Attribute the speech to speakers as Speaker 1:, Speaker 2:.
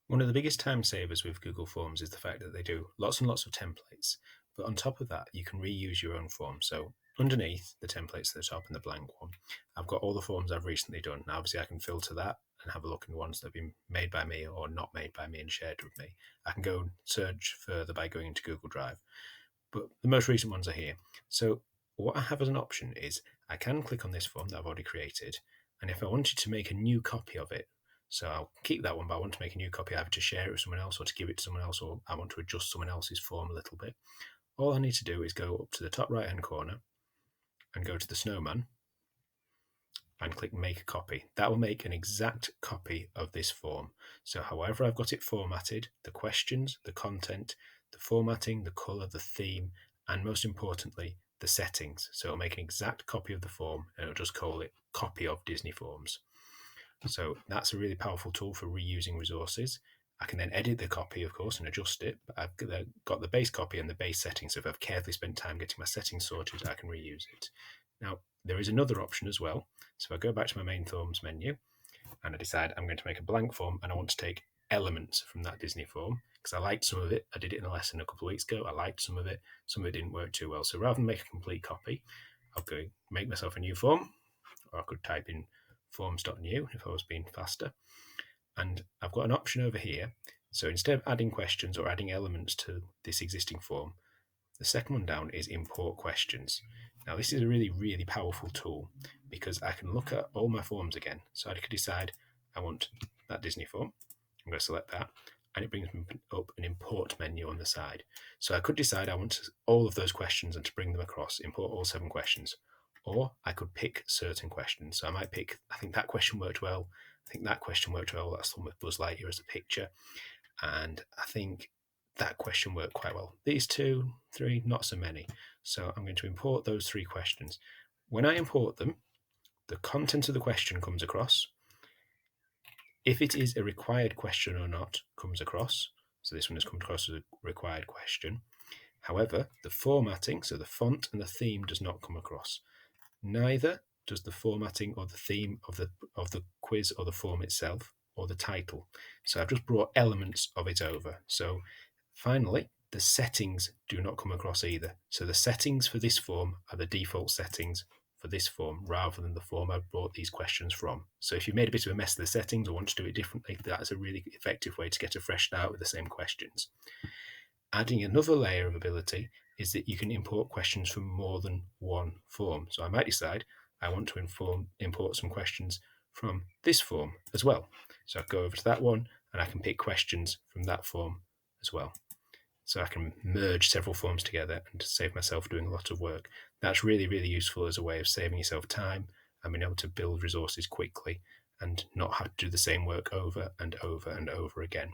Speaker 1: One of the biggest time savers with Google Forms is the fact that they do lots and lots of templates. But on top of that, you can reuse your own form. So underneath the templates at the top and the blank one, I've got all the forms I've recently done. Now, obviously, I can filter that and have a look at the ones that have been made by me or not made by me and shared with me. I can go and search further by going into Google Drive. But the most recent ones are here. So what I have as an option is I can click on this form that I've already created. And if I wanted to make a new copy of it, so I'll keep that one, but I want to make a new copy, either to share it with someone else or to give it to someone else, or I want to adjust someone else's form a little bit. All I need to do is go up to the top right hand corner and go to the snowman and click make a copy. That will make an exact copy of this form. So however I've got it formatted, the questions, the content, the formatting, the color, the theme, and most importantly, the settings. So it'll make an exact copy of the form and it'll just call it copy of Disney Forms. So that's a really powerful tool for reusing resources. I can then edit the copy, of course, and adjust it. But I've got the base copy and the base settings. So if I've carefully spent time getting my settings sorted, I can reuse it. Now, there is another option as well. So if I go back to my main forms menu and I decide I'm going to make a blank form and I want to take elements from that Disney form because I liked some of it. I did it in a lesson a couple of weeks ago. I liked some of it. Some of it didn't work too well. So rather than make a complete copy, I'll go make myself a new form, or I could type in forms.new if I was being faster. And I've got an option over here. So instead of adding questions or adding elements to this existing form, the second one down is import questions. Now, this is a really, really powerful tool because I can look at all my forms again. So I could decide I want that Disney form. I'm going to select that, and it brings me up an import menu on the side. So I could decide I want all of those questions and to bring them across, import all 7 questions. Or I could pick certain questions. So I might pick, I think that question worked well. I think that question worked well. That's the one with Buzz Lightyear as a picture. And I think that question worked quite well. These 2, 3, not so many. So I'm going to import those 3 questions. When I import them, the content of the question comes across. If it is a required question or not comes across. So this one has come across as a required question. However, the formatting, so the font and the theme, does not come across. Neither does the formatting or the theme of the quiz or the form itself or the title. So I've just brought elements of it over. So finally, the settings do not come across either. So the settings for this form are the default settings for this form rather than the form I've brought these questions from. So if you made a bit of a mess of the settings or want to do it differently, that's a really effective way to get a fresh start with the same questions. Adding another layer of ability is that you can import questions from more than one form. So I might decide I want to import some questions from this form as well. So I go over to that one and I can pick questions from that form as well. So I can merge several forms together and save myself doing a lot of work. That's really, really useful as a way of saving yourself time and being able to build resources quickly and not have to do the same work over and over and over again.